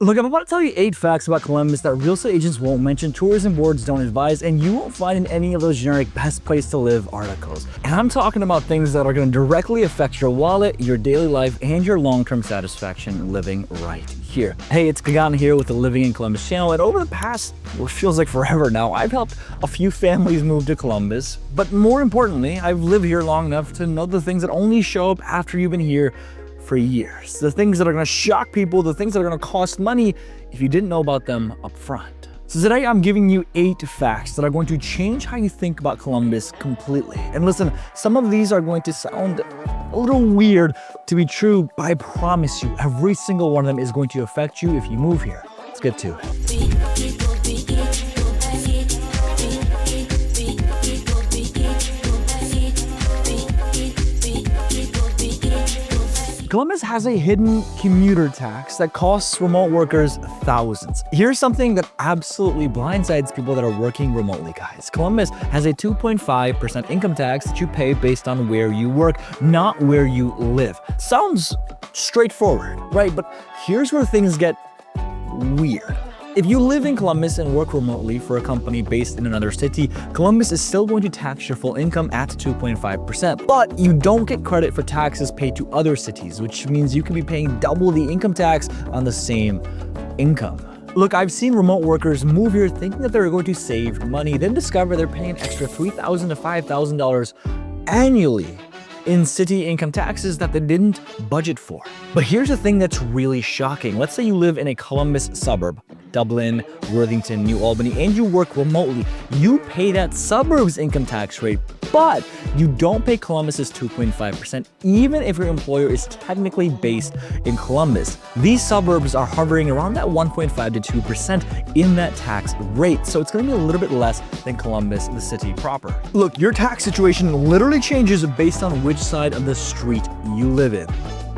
Look, I'm about to tell you 8 facts about Columbus that real estate agents won't mention, tourism boards don't advise, and you won't find in any of those generic best place to live articles. And I'm talking about things that are going to directly affect your wallet, your daily life, and your long-term satisfaction living right here. Hey, it's Gagan here with the Living in Columbus channel, and over the past, what feels like forever now, I've helped a few families move to Columbus. But more importantly, I've lived here long enough to know the things that only show up after you've been here for years. The things that are going to shock people, the things that are going to cost money if you didn't know about them up front. So today I'm giving you 8 facts that are going to change how you think about Columbus completely. And listen, some of these are going to sound a little weird to be true, but I promise you every single one of them is going to affect you if you move here. Let's get to it. Columbus has a hidden commuter tax that costs remote workers thousands. Here's something that absolutely blindsides people that are working remotely, guys. Columbus has a 2.5% income tax that you pay based on where you work, not where you live. Sounds straightforward, right? But here's where things get weird. If you live in Columbus and work remotely for a company based in another city, Columbus is still going to tax your full income at 2.5%. But you don't get credit for taxes paid to other cities, which means you can be paying double the income tax on the same income. Look, I've seen remote workers move here thinking that they're going to save money, then discover they're paying an extra $3,000 to $5,000 annually in city income taxes that they didn't budget for. But here's the thing that's really shocking. Let's say you live in a Columbus suburb, Dublin, Worthington, New Albany, and you work remotely. You pay that suburb's income tax rate, but you don't pay Columbus's 2.5%, even if your employer is technically based in Columbus. These suburbs are hovering around that 1.5 to 2% in that tax rate, so it's going to be a little bit less than Columbus, the city proper. Look, your tax situation literally changes based on which side of the street you live in.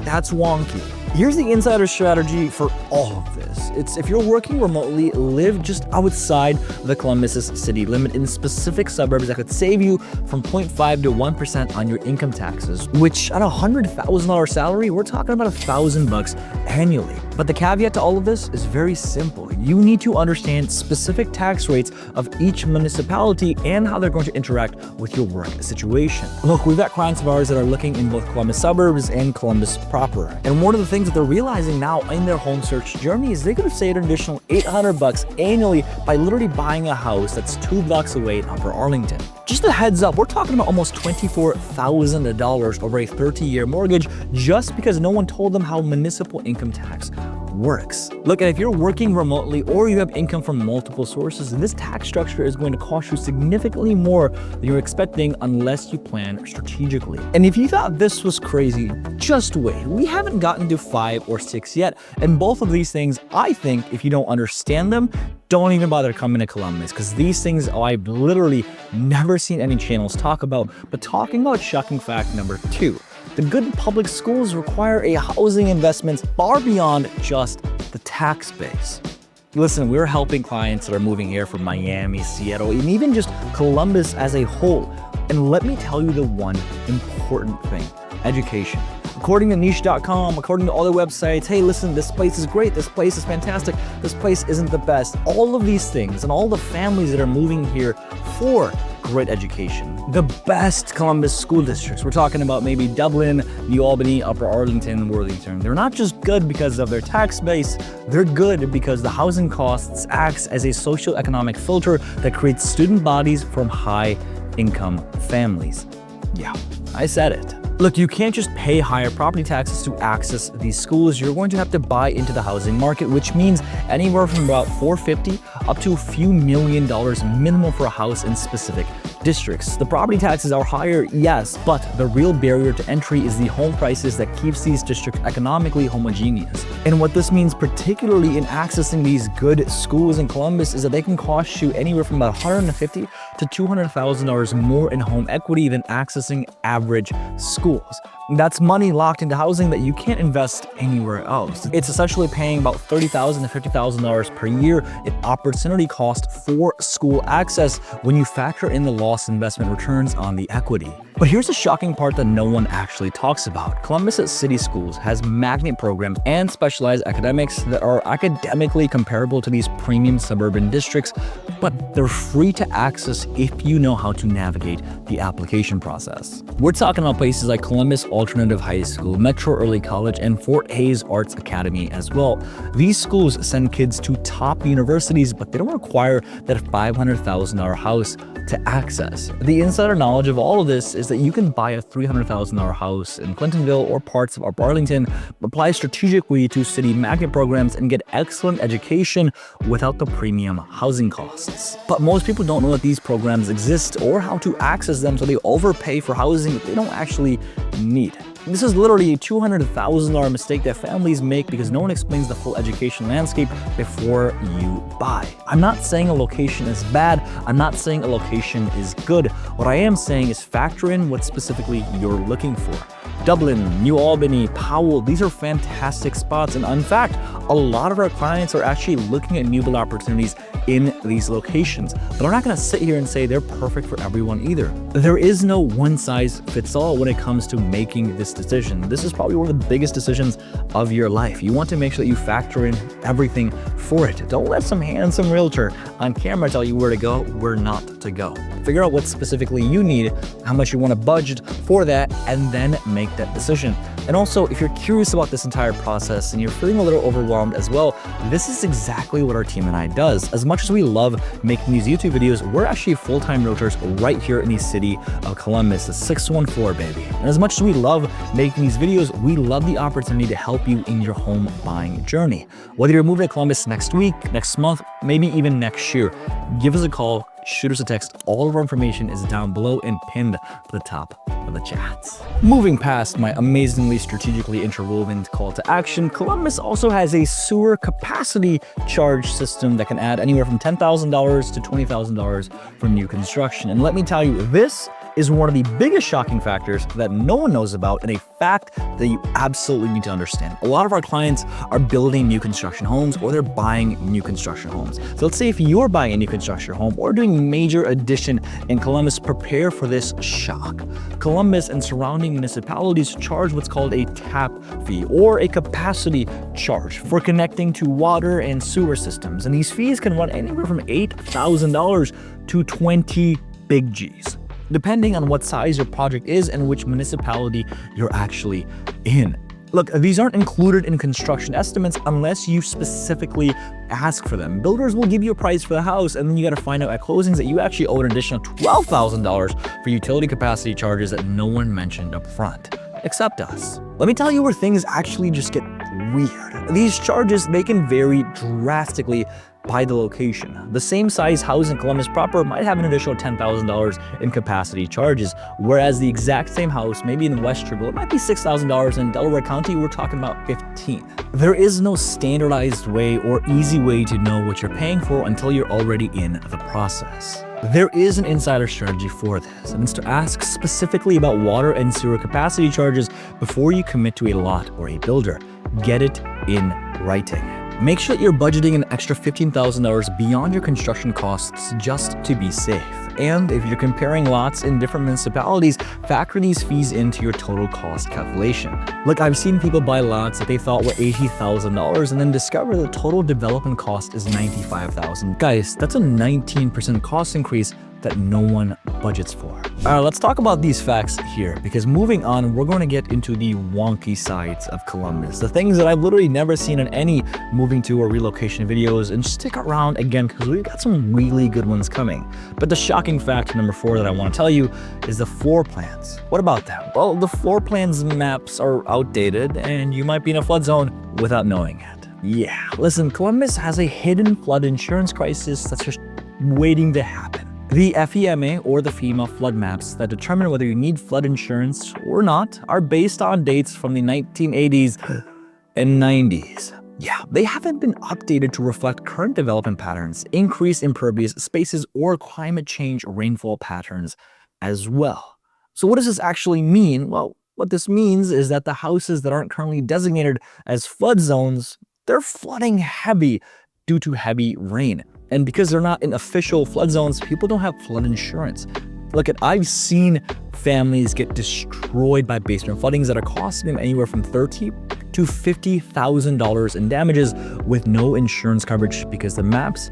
That's wonky. Here's the insider strategy for all of this. It's if you're working remotely, live just outside the Columbus's city limit in specific suburbs that could save you from 0.5 to 1% on your income taxes, which at a $100,000 salary, we're talking about $1,000 annually. But the caveat to all of this is very simple. You need to understand specific tax rates of each municipality and how they're going to interact with your work situation. Look, we've got clients of ours that are looking in both Columbus suburbs and Columbus proper. And one of the things that they're realizing now in their home search journey is they could save an additional $800 annually by literally buying a house that's 2 blocks away in Upper Arlington. Just a heads up, we're talking about almost $24,000 over a 30-year mortgage just because no one told them how municipal income tax works. Look, and if you're working remotely or you have income from multiple sources, this tax structure is going to cost you significantly more than you're expecting unless you plan strategically. And if you thought this was crazy, just wait. We haven't gotten to 5 or 6 yet, and both of these things, I think, if you don't understand them, don't even bother coming to Columbus, because these things I've literally never seen any channels talk about. But talking about shocking fact number 2, the good public schools require a housing investment far beyond just the tax base. Listen, we're helping clients that are moving here from Miami, Seattle, and even just Columbus as a whole. And let me tell you the one important thing: education. According to niche.com, according to all the websites, hey, listen, this place is great, this place is fantastic, this place isn't the best. All of these things and all the families that are moving here for great education. The best Columbus school districts, we're talking about maybe Dublin, New Albany, Upper Arlington, Worthington. They're not just good because of their tax base, they're good because the housing costs acts as a socioeconomic filter that creates student bodies from high income families. Yeah, I said it. Look, you can't just pay higher property taxes to access these schools. You're going to have to buy into the housing market, which means anywhere from about $450,000 up to a few $1 million minimum for a house in specific districts. The property taxes are higher, yes, but the real barrier to entry is the home prices that keeps these districts economically homogeneous. And what this means, particularly in accessing these good schools in Columbus, is that they can cost you anywhere from about $150,000 to $200,000 more in home equity than accessing average schools. That's money locked into housing that you can't invest anywhere else. It's essentially paying about $30,000 to $50,000 per year in opportunity cost for school access when you factor in the lost investment returns on the equity. But here's the shocking part that no one actually talks about. Columbus City Schools has magnet programs and specialized academics that are academically comparable to these premium suburban districts, but they're free to access if you know how to navigate the application process. We're talking about places like Columbus Alternative High School, Metro Early College, and Fort Hayes Arts Academy as well. These schools send kids to top universities, but they don't require that $500,000 house to access. The insider knowledge of all of this is that you can buy a $300,000 house in Clintonville or parts of our Arlington, apply strategically to city magnet programs, and get excellent education without the premium housing costs. But most people don't know that these programs exist or how to access them, so they overpay for housing that they don't actually need. This is literally a $200,000 mistake that families make because no one explains the full education landscape before you buy. I'm not saying a location is bad. I'm not saying a location is good. What I am saying is factor in what specifically you're looking for. Dublin, New Albany, Powell, these are fantastic spots. And in fact, a lot of our clients are actually looking at new build opportunities in these locations. But I'm not going to sit here and say they're perfect for everyone either. There is no one size fits all when it comes to making this decision. This is probably one of the biggest decisions of your life. You want to make sure that you factor in everything for it. Don't let some handsome realtor on camera tell you where to go, where not to go. Figure out what specifically you need, how much you want to budget for that, and then make that decision. And also, if you're curious about this entire process and you're feeling a little overwhelmed as well, this is exactly what our team and I does. As much as we love making these YouTube videos, we're actually full-time realtors right here in the city of Columbus, the 614, baby. And as much as we love making these videos, we love the opportunity to help you in your home buying journey. Whether you're moving to Columbus next week, next month, maybe even next year, give us a call, shoot us a text. All of our information is down below and pinned to the top of the chats. Moving past my amazingly strategically interwoven call to action, Columbus also has a sewer capacity charge system that can add anywhere from $10,000 to $20,000 for new construction. And let me tell you, this is one of the biggest shocking factors that no one knows about, and a fact that you absolutely need to understand. A lot of our clients are building new construction homes or they're buying new construction homes. So let's say if you're buying a new construction home or doing major addition in Columbus, prepare for this shock. Columbus and surrounding municipalities charge what's called a tap fee or a capacity charge for connecting to water and sewer systems. And these fees can run anywhere from $8,000 to 20 big G's, depending on what size your project is and which municipality you're actually in. Look, these aren't included in construction estimates unless you specifically ask for them. Builders will give you a price for the house, and then you got to find out at closings that you actually owe an additional $12,000 for utility capacity charges that no one mentioned up front, except us. Let me tell you where things actually just get weird. These charges, they can vary drastically by the location. The same size house in Columbus proper might have an additional $10,000 in capacity charges, whereas the exact same house, maybe in West Tribble, it might be $6,000. In Delaware County, we're talking about $15,000. There is no standardized way or easy way to know what you're paying for until you're already in the process. There is an insider strategy for this, and it's to ask specifically about water and sewer capacity charges before you commit to a lot or a builder. Get it in writing. Make sure that you're budgeting an extra $15,000 beyond your construction costs just to be safe. And if you're comparing lots in different municipalities, factor these fees into your total cost calculation. Look, I've seen people buy lots that they thought were $80,000 and then discover the total development cost is $95,000. Guys, that's a 19% cost increase that no one budgets for. All right, let's talk about these facts here, because moving on, we're going to get into the wonky sides of Columbus, the things that I've literally never seen in any moving to or relocation videos. And stick around again, because we've got some really good ones coming. But the shocking fact number 4 that I want to tell you is the floor plans. What about that? Well, the floor plans maps are outdated, and you might be in a flood zone without knowing it. Yeah, listen, Columbus has a hidden flood insurance crisis that's just waiting to happen. The FEMA, or the FEMA flood maps that determine whether you need flood insurance or not, are based on dates from the 1980s and 90s. Yeah, they haven't been updated to reflect current development patterns, increased impervious spaces, or climate change rainfall patterns as well. So what does this actually mean? Well, what this means is that the houses that aren't currently designated as flood zones, they're flooding heavy due to heavy rain. And because they're not in official flood zones, people don't have flood insurance. Look, I've seen families get destroyed by basement floodings that are costing them anywhere from $30,000 to $50,000 in damages with no insurance coverage because the maps,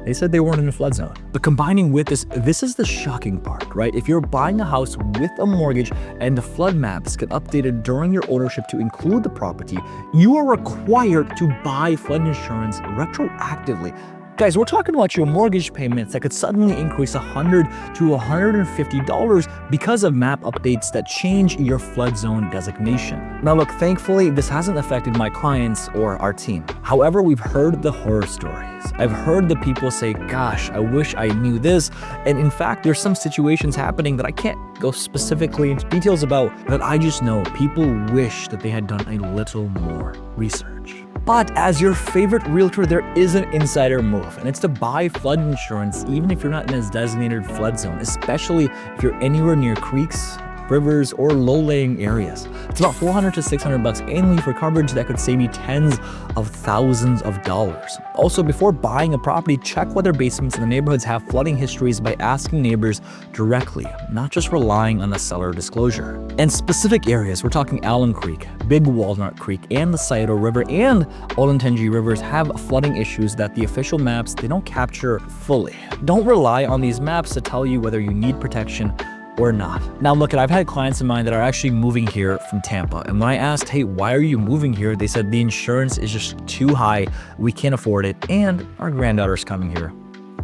they said they weren't in a flood zone. But combining with this is the shocking part, right? If you're buying a house with a mortgage and the flood maps get updated during your ownership to include the property, you are required to buy flood insurance retroactively. Guys, we're talking about your mortgage payments that could suddenly increase $100 to $150 because of map updates that change your flood zone designation. Now look, thankfully, this hasn't affected my clients or our team. However, we've heard the horror stories. I've heard the people say, gosh, I wish I knew this. And in fact, there's some situations happening that I can't go specifically into details about, but I just know people wish that they had done a little more research. But as your favorite realtor, there is an insider move, and it's to buy flood insurance even if you're not in a designated flood zone, especially if you're anywhere near creeks, rivers, or low-lying areas. It's about $400 to $600 annually for coverage that could save you tens of thousands of dollars. Also, before buying a property, check whether basements in the neighborhoods have flooding histories by asking neighbors directly, not just relying on the seller disclosure. And specific areas, we're talking Allen Creek, Big Walnut Creek, and the Scioto River and Olentangy rivers have flooding issues that the official maps, they don't capture fully. Don't rely on these maps to tell you whether you need protection or not. Now look, I've had clients of mine that are actually moving here from Tampa, and when I asked, hey, why are you moving here? They said the insurance is just too high, we can't afford it, and our granddaughter's coming here.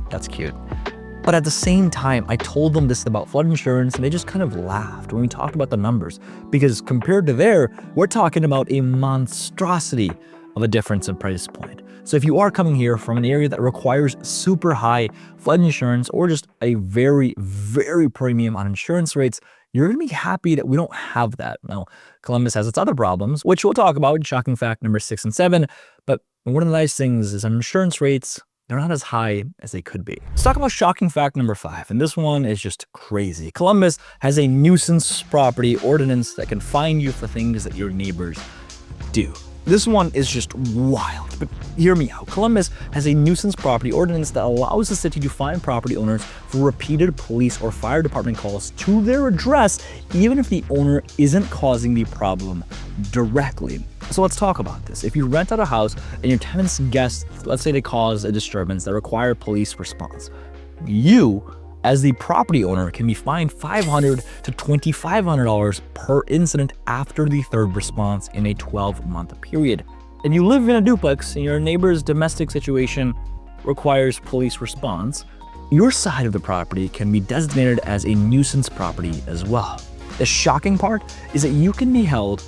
That's cute. But at the same time, I told them this about flood insurance, and they just kind of laughed when we talked about the numbers, because compared to there, we're talking about a monstrosity of a difference in price point. So if you are coming here from an area that requires super high flood insurance or just a very, very premium on insurance rates, you're going to be happy that we don't have that. Now, Columbus has its other problems, which we'll talk about in shocking fact number 6 and 7. But one of the nice things is on insurance rates, they're not as high as they could be. Let's talk about shocking fact number 5. And this one is just crazy. Columbus has a nuisance property ordinance that can fine you for things that your neighbors do. This one is just wild, but hear me out. Columbus has a nuisance property ordinance that allows the city to fine property owners for repeated police or fire department calls to their address, even if the owner isn't causing the problem directly. So let's talk about this. If you rent out a house and your tenant's guests, let's say they cause a disturbance that require police response, you, as the property owner, can be fined $500 to $2,500 per incident after the third response in a 12-month period. And you live in a duplex and your neighbor's domestic situation requires police response, your side of the property can be designated as a nuisance property as well. The shocking part is that you can be held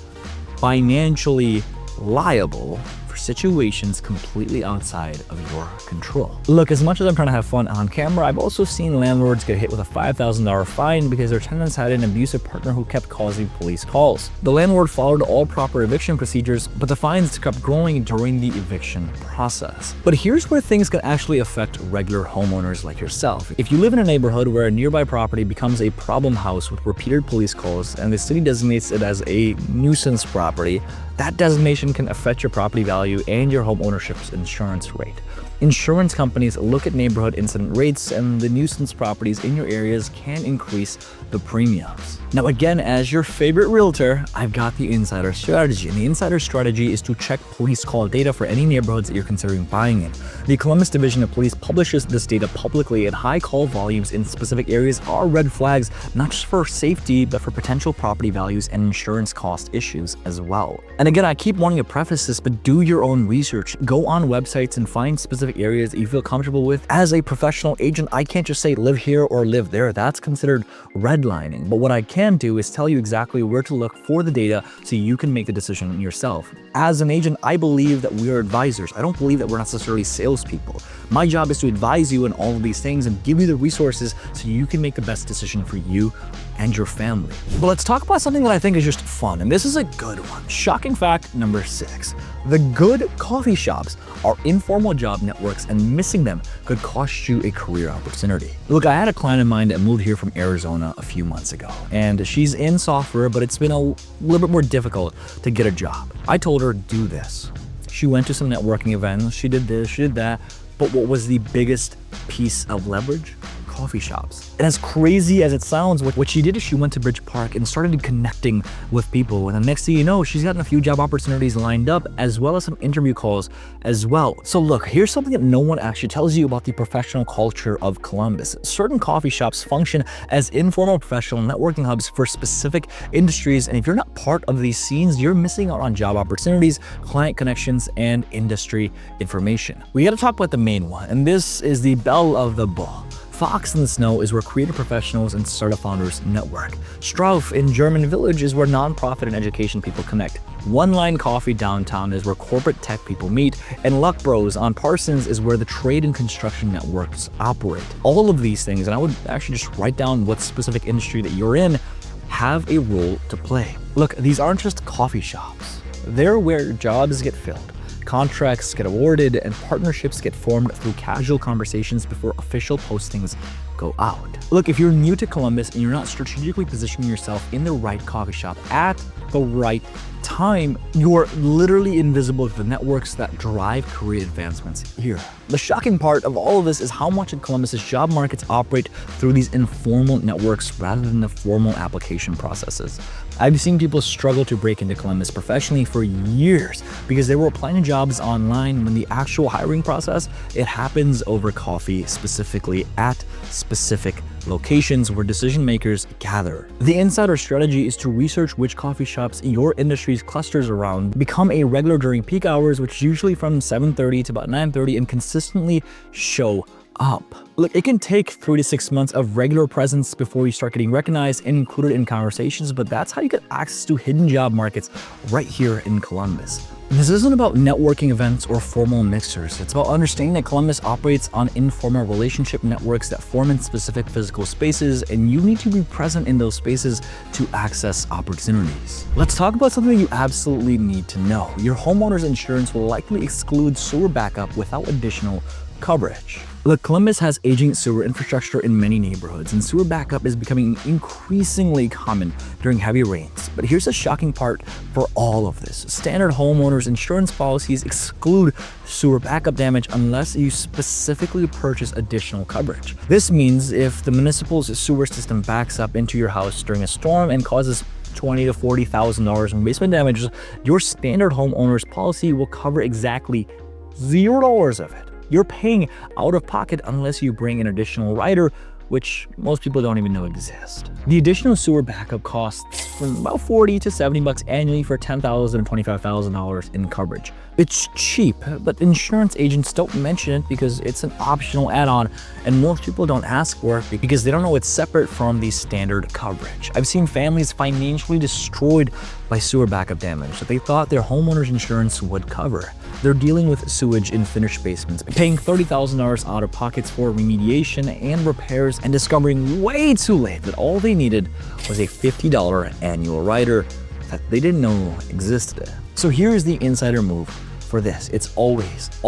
financially liable for situations completely outside of your control. Look, as much as I'm trying to have fun on camera, I've also seen landlords get hit with a $5,000 fine because their tenants had an abusive partner who kept causing police calls. The landlord followed all proper eviction procedures, but the fines kept growing during the eviction process. But here's where things can actually affect regular homeowners like yourself. If you live in a neighborhood where a nearby property becomes a problem house with repeated police calls and the city designates it as a nuisance property, that designation can affect your property value and your home ownership's insurance rate. Insurance companies look at neighborhood incident rates, and the nuisance properties in your areas can increase the premiums. Now again, as your favorite realtor, I've got the insider strategy, and the insider strategy is to check police call data for any neighborhoods that you're considering buying in. The Columbus Division of Police publishes this data publicly, and high call volumes in specific areas are red flags, not just for safety, but for potential property values and insurance cost issues as well. And again, I keep wanting to preface this, but do your own research. Go on websites and find specific areas that you feel comfortable with. As a professional agent, I can't just say live here or live there. That's considered redlining. But what I can do is tell you exactly where to look for the data so you can make the decision yourself. As an agent, I believe that we are advisors. I don't believe that we're necessarily salespeople. My job is to advise you on all of these things and give you the resources so you can make the best decision for you and your family. But let's talk about something that I think is just fun, and this is a good one. Shocking fact number 6. The good coffee shops are informal job networks, and missing them could cost you a career opportunity. Look, I had a client of mine that moved here from Arizona a few months ago, and she's in software, but it's been a little bit more difficult to get a job. I told her, do this. She went to some networking events, she did this, she did that, but what was the biggest piece of leverage? coffee shops. And as crazy as it sounds, what she did is she went to Bridge Park and started connecting with people. And the next thing you know, she's gotten a few job opportunities lined up, as well as some interview calls as well. So look, here's something that no one actually tells you about the professional culture of Columbus. Certain coffee shops function as informal professional networking hubs for specific industries. And if you're not part of these scenes, you're missing out on job opportunities, client connections, and industry information. We got to talk about the main one, and this is the belle of the ball. Fox in the Snow is where creative professionals and startup founders network. Strauf in German Village is where nonprofit and education people connect. One Line Coffee downtown is where corporate tech people meet, and Luck Bros on Parsons is where the trade and construction networks operate. All of these things, and I would actually just write down what specific industry that you're in, have a role to play. Look, these aren't just coffee shops. They're where jobs get filled, contracts get awarded, and partnerships get formed through casual conversations before official postings go out. Look, if you're new to Columbus and you're not strategically positioning yourself in the right coffee shop at the right time, you're literally invisible to the networks that drive career advancements here. The shocking part of all of this is how much of Columbus's job markets operate through these informal networks rather than the formal application processes. I've seen people struggle to break into Columbus professionally for years because they were applying to jobs online when the actual hiring process, it happens over coffee, specifically at specific locations where decision makers gather. The insider strategy is to research which coffee shops your industry's clusters around, become a regular during peak hours, which usually from 7:30 to about 9:30, and consistently show up. Look, it can take 3 to 6 months of regular presence before you start getting recognized and included in conversations, but that's how you get access to hidden job markets right here in Columbus. This isn't about networking events or formal mixers. It's about understanding that Columbus operates on informal relationship networks that form in specific physical spaces, and you need to be present in those spaces to access opportunities. Let's talk about something you absolutely need to know. Your homeowner's insurance will likely exclude sewer backup without additional coverage. Look, Columbus has aging sewer infrastructure in many neighborhoods, and sewer backup is becoming increasingly common during heavy rains. But here's the shocking part for all of this. Standard homeowners insurance policies exclude sewer backup damage unless you specifically purchase additional coverage. This means if the municipal's sewer system backs up into your house during a storm and causes $20,000 to $40,000 in basement damages, your standard homeowner's policy will cover exactly $0 of it. You're paying out of pocket unless you bring an additional rider, which most people don't even know exist. The additional sewer backup costs from about $40 to $70 annually for $10,000 to $25,000 in coverage. It's cheap, but insurance agents don't mention it because it's an optional add-on, and most people don't ask for it because they don't know it's separate from the standard coverage. I've seen families financially destroyed by sewer backup damage that they thought their homeowner's insurance would cover. They're dealing with sewage in finished basements, paying $30,000 out of pockets for remediation and repairs, and discovering way too late that all they needed was a $50 annual rider that they didn't know existed. So here's the insider move for this. It's always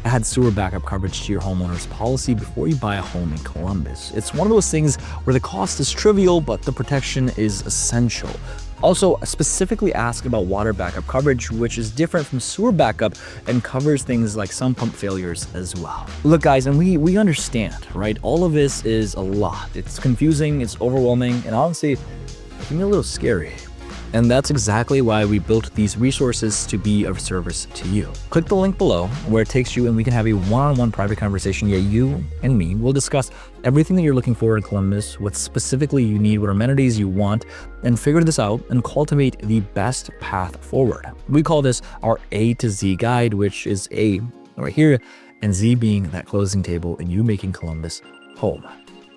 add sewer backup coverage to your homeowner's policy before you buy a home in Columbus. It's one of those things where the cost is trivial, but the protection is essential. Also, specifically ask about water backup coverage, which is different from sewer backup and covers things like some pump failures as well. Look, guys, and we understand, right? All of this is a lot. It's confusing, it's overwhelming, and honestly, it can be a little scary. And that's exactly why we built these resources to be of service to you. Click the link below where it takes you and we can have a one-on-one private conversation where you and me will discuss everything that you're looking for in Columbus, what specifically you need, what amenities you want, and figure this out and cultivate the best path forward. We call this our A to Z guide, which is A right here and Z being that closing table and you making Columbus home.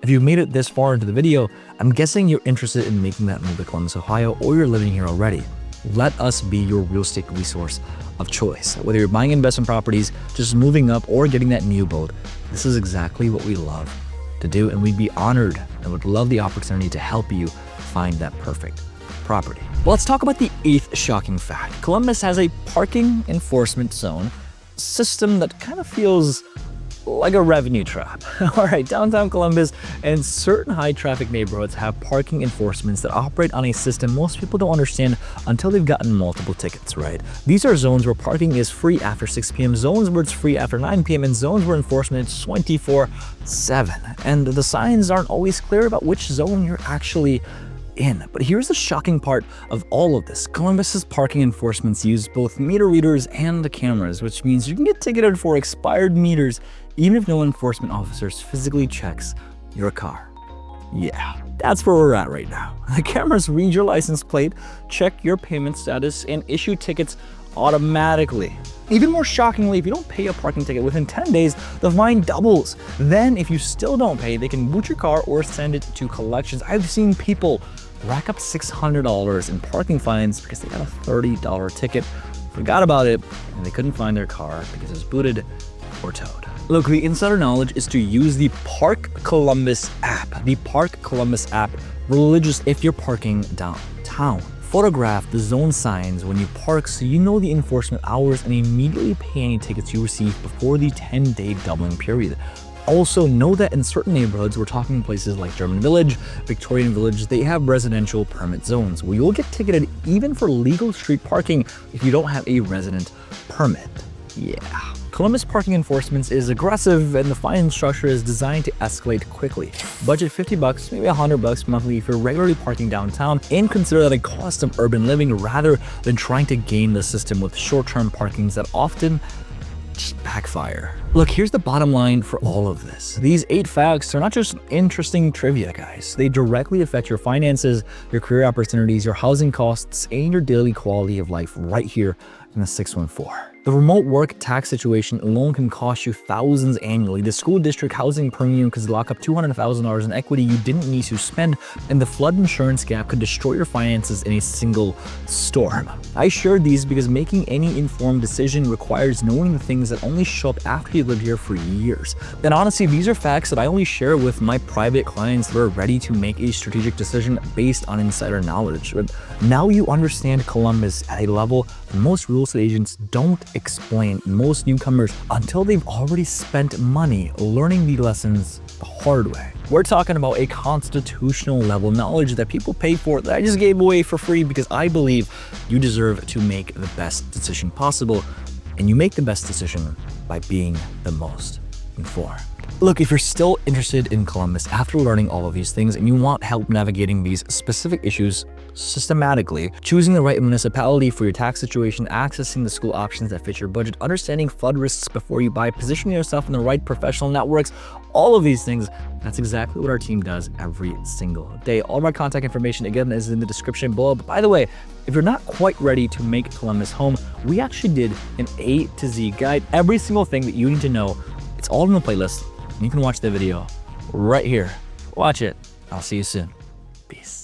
If you've made it this far into the video, I'm guessing you're interested in making that move to Columbus, Ohio, or you're living here already. Let us be your real estate resource of choice. Whether you're buying investment properties, just moving up, or getting that new build, this is exactly what we love to do, and we'd be honored and would love the opportunity to help you find that perfect property. Well, let's talk about the 8th shocking fact. Columbus has a parking enforcement zone system that kind of feels like a revenue trap. All right, downtown Columbus and certain high traffic neighborhoods have parking enforcements that operate on a system most people don't understand until they've gotten multiple tickets, right? These are zones where parking is free after 6 p.m., zones where it's free after 9 p.m., and zones where enforcement is 24/7. And the signs aren't always clear about which zone you're actually in. But here's the shocking part of all of this. Columbus's parking enforcements use both meter readers and the cameras, which means you can get ticketed for expired meters even if no enforcement officers physically checks your car. Yeah, that's where we're at right now. The cameras read your license plate, check your payment status, and issue tickets automatically. Even more shockingly, if you don't pay a parking ticket within 10 days, the fine doubles. Then if you still don't pay, they can boot your car or send it to collections. I've seen people rack up $600 in parking fines because they got a $30 ticket, forgot about it, and they couldn't find their car because it was booted or towed. Look, the insider knowledge is to use the Park Columbus app. The Park Columbus app, religious if you're parking downtown. Photograph the zone signs when you park so you know the enforcement hours and immediately pay any tickets you receive before the 10-day doubling period. Also, know that in certain neighborhoods, we're talking places like German Village, Victorian Village, they have residential permit zones where you'll get ticketed even for legal street parking if you don't have a resident permit. Yeah. Columbus parking enforcement is aggressive and the fine structure is designed to escalate quickly. Budget $50, maybe $100 monthly if you're regularly parking downtown, and consider that a cost of urban living rather than trying to game the system with short-term parkings that often just backfire. Look, here's the bottom line for all of this. These 8 facts are not just interesting trivia, guys. They directly affect your finances, your career opportunities, your housing costs, and your daily quality of life right here in the 614. The remote work tax situation alone can cost you thousands annually. The school district housing premium could lock up $200,000 in equity you didn't need to spend, and the flood insurance gap could destroy your finances in a single storm. I shared these because making any informed decision requires knowing the things that only show up after you lived here for years. And honestly, these are facts that I only share with my private clients that are ready to make a strategic decision based on insider knowledge. But now you understand Columbus at a level that most real estate agents don't explain most newcomers until they've already spent money learning the lessons the hard way. We're talking about a constitutional level knowledge that people pay for that I just gave away for free because I believe you deserve to make the best decision possible, and you make the best decision by being the most informed. Look, if you're still interested in Columbus after learning all of these things and you want help navigating these specific issues systematically, choosing the right municipality for your tax situation, accessing the school options that fit your budget, understanding flood risks before you buy, positioning yourself in the right professional networks, all of these things, that's exactly what our team does every single day. All of our contact information, again, is in the description below. But by the way, if you're not quite ready to make Columbus home, we actually did an A to Z guide, every single thing that you need to know. It's all in the playlist. You can watch the video right here. Watch it. I'll see you soon. Peace.